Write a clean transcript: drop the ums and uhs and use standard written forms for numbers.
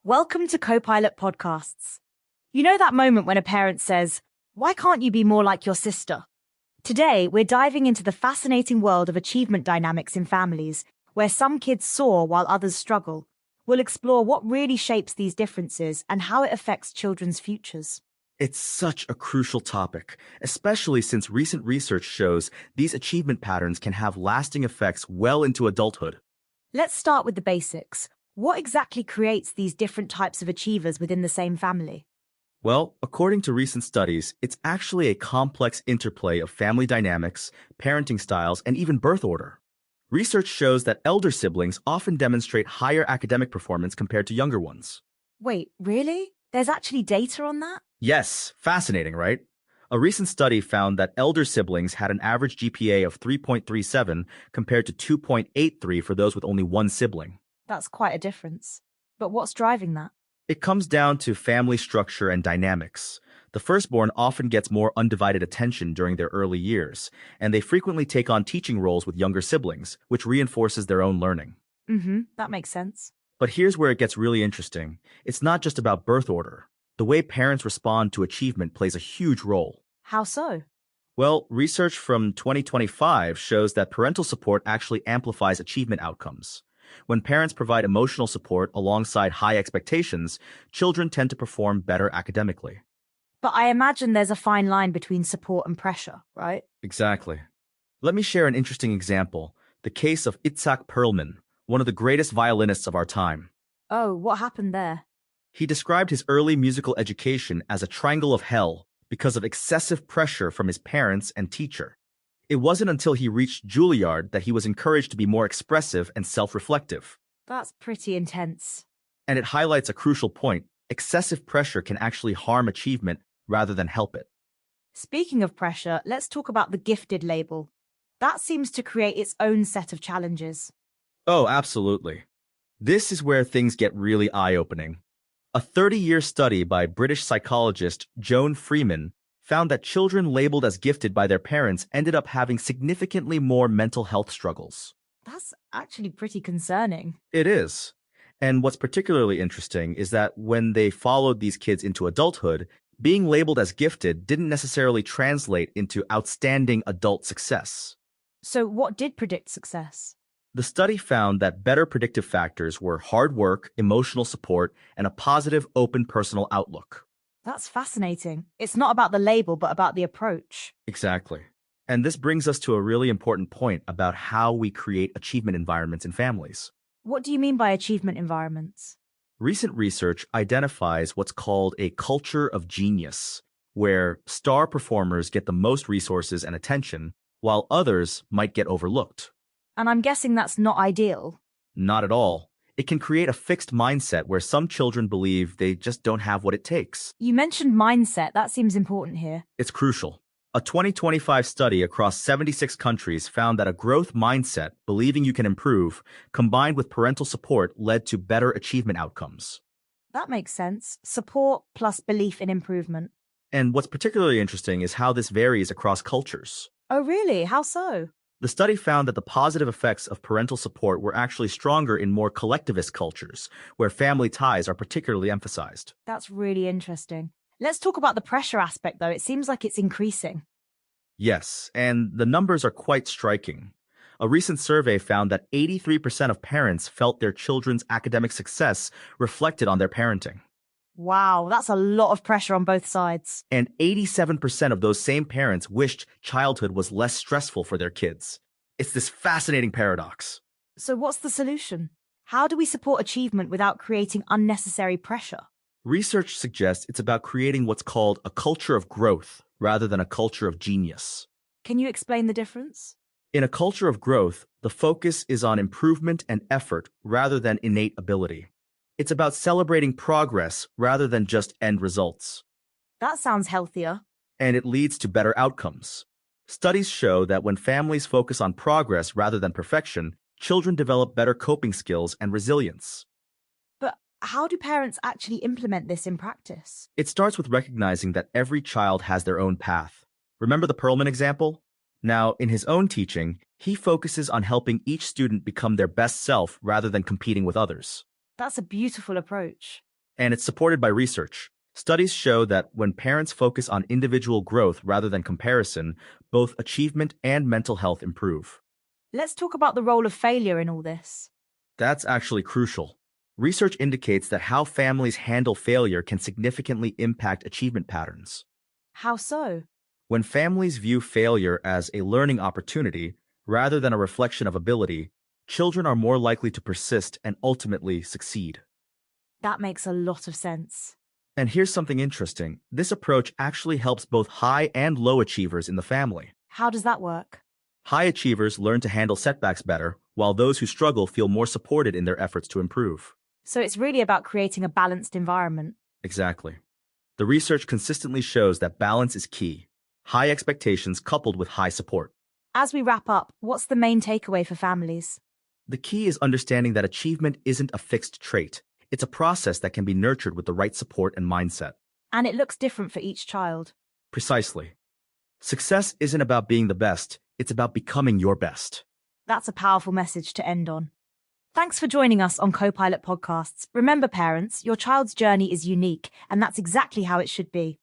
Welcome to Copilot Podcasts. You know that moment when a parent says, "Why can't you be more like your sister?" Today, we're diving into the fascinating world of achievement dynamics in families, where some kids soar while others struggle. We'll explore what really shapes these differences and how it affects children's futures. It's such a crucial topic, especially since recent research shows these achievement patterns can have lasting effects well into adulthood. Let's start with the basics. What exactly creates these different types of achievers within the same family? Well, according to recent studies, it's actually a complex interplay of family dynamics, parenting styles, and even birth order. Research shows that elder siblings often demonstrate higher academic performance compared to younger ones. Wait, really? There's actually data on that? Yes, fascinating, right? A recent study found that elder siblings had an average GPA of 3.37 compared to 2.83 for those with only one sibling. That's quite a difference. But what's driving that? It comes down to family structure and dynamics. The firstborn often gets more undivided attention during their early years, and they frequently take on teaching roles with younger siblings, which reinforces their own learning. That makes sense. But here's where it gets really interesting. It's not just about birth order. The way parents respond to achievement plays a huge role. How so? Well, research from 2025 shows that parental support actually amplifies achievement outcomes. When parents provide emotional support alongside high expectations, children tend to perform better academically. But I imagine there's a fine line between support and pressure, right? Exactly. Let me share an interesting example, the case of Itzhak Perlman, one of the greatest violinists of our time. Oh, what happened there? He described his early musical education as a triangle of hell because of excessive pressure from his parents and teacher. It wasn't until he reached Juilliard that he was encouraged to be more expressive and self-reflective. That's pretty intense. And it highlights a crucial point. Excessive pressure can actually harm achievement rather than help it. Speaking of pressure, let's talk about the gifted label. That seems to create its own set of challenges. Oh, absolutely. This is where things get really eye-opening. A 30-year study by British psychologist Joan Freeman found that children labeled as gifted by their parents ended up having significantly more mental health struggles. That's actually pretty concerning. It is. And what's particularly interesting is that when they followed these kids into adulthood, being labeled as gifted didn't necessarily translate into outstanding adult success. So what did predict success? The study found that better predictive factors were hard work, emotional support, and a positive, open personal outlook. That's fascinating. It's not about the label, but about the approach. Exactly. And this brings us to a really important point about how we create achievement environments in families. What do you mean by achievement environments? Recent research identifies what's called a culture of genius, where star performers get the most resources and attention, while others might get overlooked. And I'm guessing that's not ideal. Not at all. It can create a fixed mindset where some children believe they just don't have what it takes. You mentioned mindset. That seems important here. It's crucial. A 2025 study across 76 countries found that a growth mindset, believing you can improve, combined with parental support led to better achievement outcomes. That makes sense. Support plus belief in improvement. And what's particularly interesting is how this varies across cultures. Oh, really? How so? The study found that the positive effects of parental support were actually stronger in more collectivist cultures, where family ties are particularly emphasized. That's really interesting. Let's talk about the pressure aspect, though. It seems like it's increasing. Yes, and the numbers are quite striking. A recent survey found that 83% of parents felt their children's academic success reflected on their parenting. Wow, that's a lot of pressure on both sides. And 87% of those same parents wished childhood was less stressful for their kids. It's this fascinating paradox. So what's the solution? How do we support achievement without creating unnecessary pressure? Research suggests it's about creating what's called a culture of growth rather than a culture of genius. Can you explain the difference? In a culture of growth, the focus is on improvement and effort rather than innate ability. It's about celebrating progress rather than just end results. That sounds healthier. And it leads to better outcomes. Studies show that when families focus on progress rather than perfection, children develop better coping skills and resilience. But how do parents actually implement this in practice? It starts with recognizing that every child has their own path. Remember the Perlman example? Now, in his own teaching, he focuses on helping each student become their best self rather than competing with others. That's a beautiful approach. And it's supported by research. Studies show that when parents focus on individual growth rather than comparison, both achievement and mental health improve. Let's talk about the role of failure in all this. That's actually crucial. Research indicates that how families handle failure can significantly impact achievement patterns. How so? When families view failure as a learning opportunity rather than a reflection of ability, children are more likely to persist and ultimately succeed. That makes a lot of sense. And here's something interesting. This approach actually helps both high and low achievers in the family. How does that work? High achievers learn to handle setbacks better, while those who struggle feel more supported in their efforts to improve. So it's really about creating a balanced environment. Exactly. The research consistently shows that balance is key. High expectations coupled with high support. As we wrap up, what's the main takeaway for families? The key is understanding that achievement isn't a fixed trait. It's a process that can be nurtured with the right support and mindset. And it looks different for each child. Precisely. Success isn't about being the best, it's about becoming your best. That's a powerful message to end on. Thanks for joining us on Copilot Podcasts. Remember, parents, your child's journey is unique, and that's exactly how it should be.